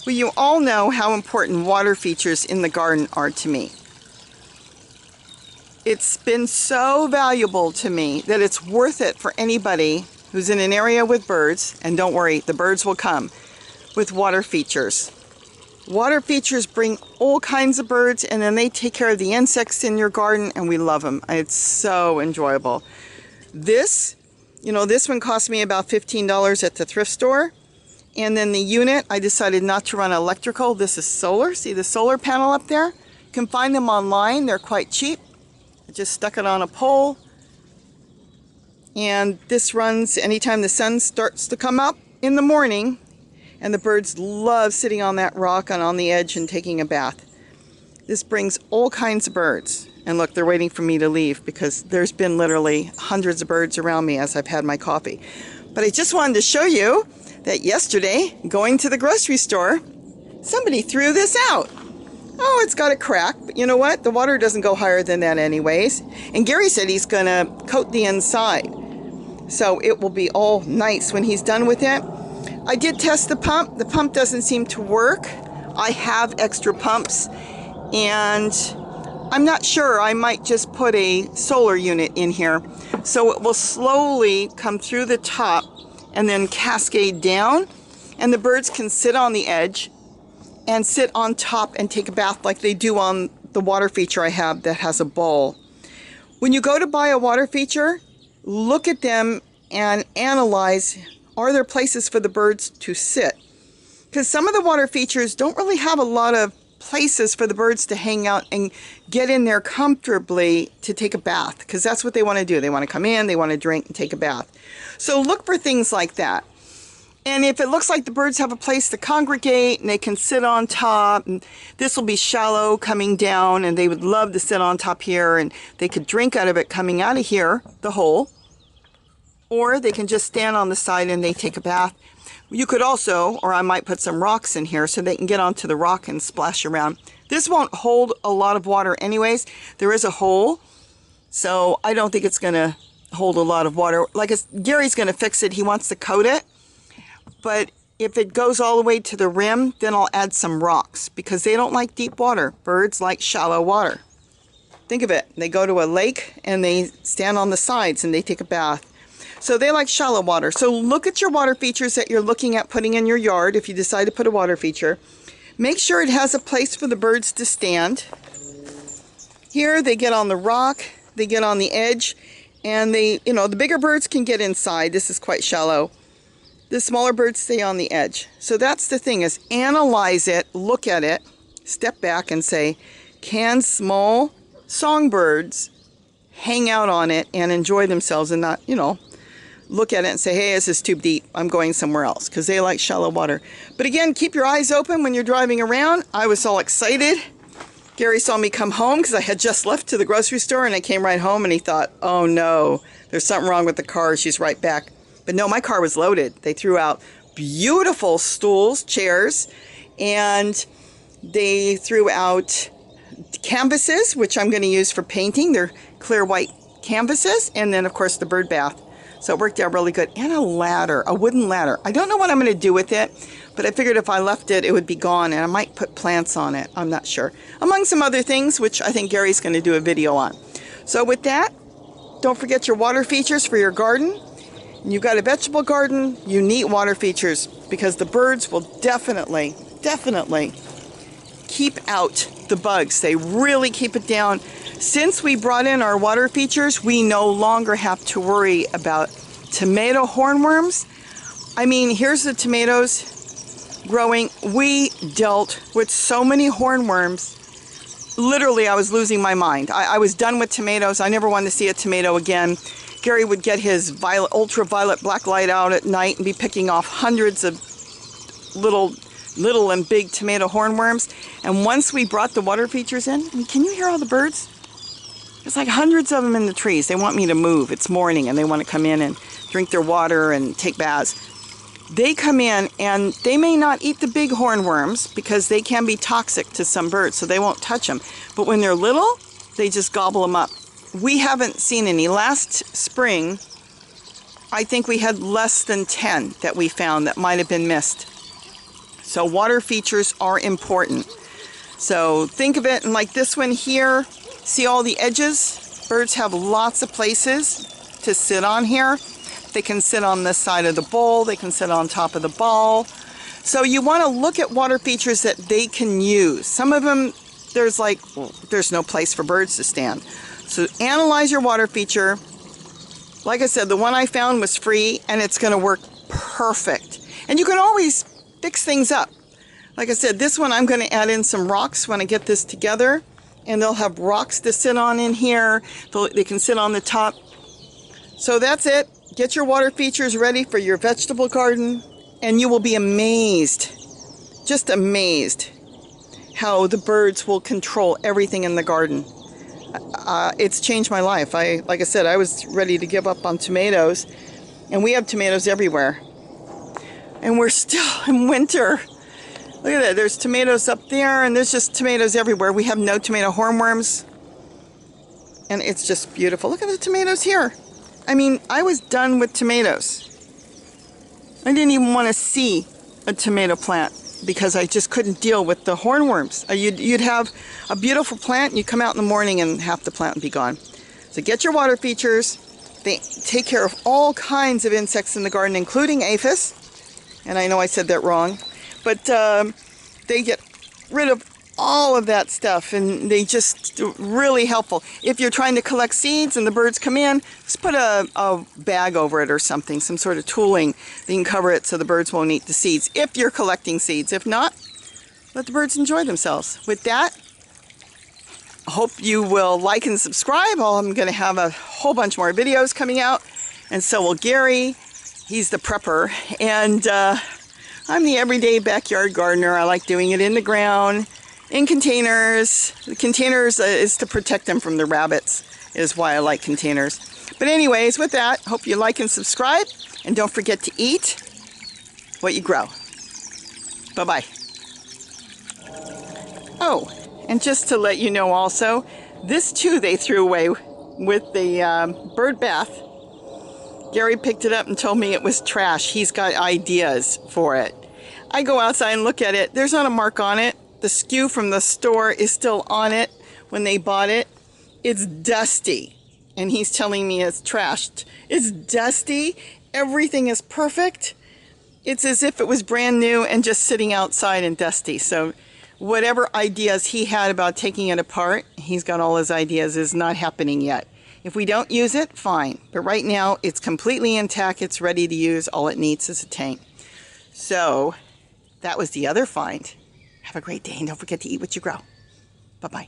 Well, you all know how important water features in the garden are to me. It's been so valuable to me that it's worth it for anybody who's in an area with birds, and don't worry, the birds will come, with water features. Water features bring all kinds of birds, and then they take care of the insects in your garden, and we love them. It's so enjoyable. This one cost me about $15 at the thrift store. And then the unit, I decided not to run electrical. This is solar. See the solar panel up there? You can find them online. They're quite cheap. I just stuck it on a pole. And this runs anytime the sun starts to come up in the morning. And the birds love sitting on that rock and on the edge and taking a bath. This brings all kinds of birds. And look, they're waiting for me to leave because there's been literally hundreds of birds around me as I've had my coffee. But I just wanted to show you that yesterday, going to the grocery store, somebody threw this out. Oh, it's got a crack, but you know what? The water doesn't go higher than that anyways. And Gary said he's going to coat the inside, so it will be all nice when he's done with it. I did test the pump. The pump doesn't seem to work. I have extra pumps, and I'm not sure. I might just put a solar unit in here, so it will slowly come through the top and then cascade down, and the birds can sit on the edge and sit on top and take a bath like they do on the water feature I have that has a bowl. When you go to buy a water feature, look at them and analyze, are there places for the birds to sit? Because some of the water features don't really have a lot of places for the birds to hang out and get in there comfortably to take a bath, because that's what they want to do. They want to come in, they want to drink and take a bath. So look for things like that. And if it looks like the birds have a place to congregate and they can sit on top, and this will be shallow coming down, and they would love to sit on top here, and they could drink out of it coming out of here, the hole, or they can just stand on the side and they take a bath. You could also, or I might put some rocks in here so they can get onto the rock and splash around. This won't hold a lot of water anyways. There is a hole, so I don't think it's going to hold a lot of water. Like Gary's going to fix it. He wants to coat it. But if it goes all the way to the rim, then I'll add some rocks, because they don't like deep water. Birds like shallow water. Think of it. They go to a lake and they stand on the sides and they take a bath. So they like shallow water. So look at your water features that you're looking at putting in your yard if you decide to put a water feature. Make sure it has a place for the birds to stand. Here they get on the rock, they get on the edge, and the bigger birds can get inside. This is quite shallow. The smaller birds stay on the edge. So that's the thing, is analyze it, look at it, step back and say, can small songbirds hang out on it and enjoy themselves and not, look at it and say, hey, this is too deep, I'm going somewhere else, because they like shallow water. But again, keep your eyes open when you're driving around. I was all excited. Gary saw me come home because I had just left to the grocery store, and I came right home, and he thought, oh no, there's something wrong with the car. She's right back. But no, my car was loaded. They threw out beautiful stools, chairs, and they threw out canvases, which I'm going to use for painting. They're clear white canvases, and then of course the bird bath. So it worked out really good. And a ladder, a wooden ladder. I don't know what I'm going to do with it, but I figured if I left it, it would be gone, and I might put plants on it. I'm not sure. Among some other things, which I think Gary's going to do a video on. So with that, don't forget your water features for your garden. You've got a vegetable garden, you need water features, because the birds will definitely keep out the bugs. They really keep it down. Since we brought in our water features, we no longer have to worry about tomato hornworms. I mean, here's the tomatoes growing. We dealt with so many hornworms. Literally, I was losing my mind. I was done with tomatoes. I never wanted to see a tomato again. Gary would get his ultraviolet black light out at night and be picking off hundreds of little and big tomato hornworms. And once we brought the water features in, I mean, can you hear all the birds? There's like hundreds of them in the trees. They want me to move. It's morning and they want to come in and drink their water and take baths. They come in and they may not eat the big hornworms because they can be toxic to some birds, so they won't touch them. But when they're little, they just gobble them up. We haven't seen any. Last spring, I think we had less than 10 that we found that might have been missed. So water features are important. So think of it like this one here. See all the edges? Birds have lots of places to sit on here. They can sit on this side of the bowl. They can sit on top of the ball. So you want to look at water features that they can use. Some of them, there's no place for birds to stand. So analyze your water feature. Like I said, the one I found was free and it's going to work perfect. And you can always fix things up. Like I said, this one I'm going to add in some rocks when I get this together. And they'll have rocks to sit on in here. They can sit on the top. So that's it. Get your water features ready for your vegetable garden. And you will be amazed, just amazed, how the birds will control everything in the garden. It's changed my life. Like I said, I was ready to give up on tomatoes. And we have tomatoes everywhere. And we're still in winter. Look at that. There's tomatoes up there, and there's just tomatoes everywhere. We have no tomato hornworms. And it's just beautiful. Look at the tomatoes here. I mean, I was done with tomatoes. I didn't even want to see a tomato plant because I just couldn't deal with the hornworms. You'd have a beautiful plant, and you come out in the morning and half the plant would be gone. So get your water features. They take care of all kinds of insects in the garden, including aphids. And I know I said that wrong. But they get rid of all of that stuff, and they just really helpful. If you're trying to collect seeds and the birds come in, just put a bag over it or something, some sort of tooling that you can cover it so the birds won't eat the seeds, if you're collecting seeds. If not, let the birds enjoy themselves. With that, I hope you will like and subscribe. I'm going to have a whole bunch more videos coming out, and so will Gary. He's the prepper, and I'm the everyday backyard gardener. I like doing it in the ground, in containers. The containers is to protect them from the rabbits, is why I like containers. But anyways, with that, hope you like and subscribe, and don't forget to eat what you grow. Bye-bye. Oh, and just to let you know also, this too they threw away with the bird bath. Gary picked it up and told me it was trash. He's got ideas for it. I go outside and look at it. There's not a mark on it. The SKU from the store is still on it when they bought it. It's dusty. And he's telling me it's trashed. It's dusty. Everything is perfect. It's as if it was brand new and just sitting outside and dusty. So whatever ideas he had about taking it apart, he's got all his ideas, is not happening yet. If we don't use it, fine. But right now, it's completely intact. It's ready to use. All it needs is a tank. So that was the other find. Have a great day, and don't forget to eat what you grow. Bye-bye.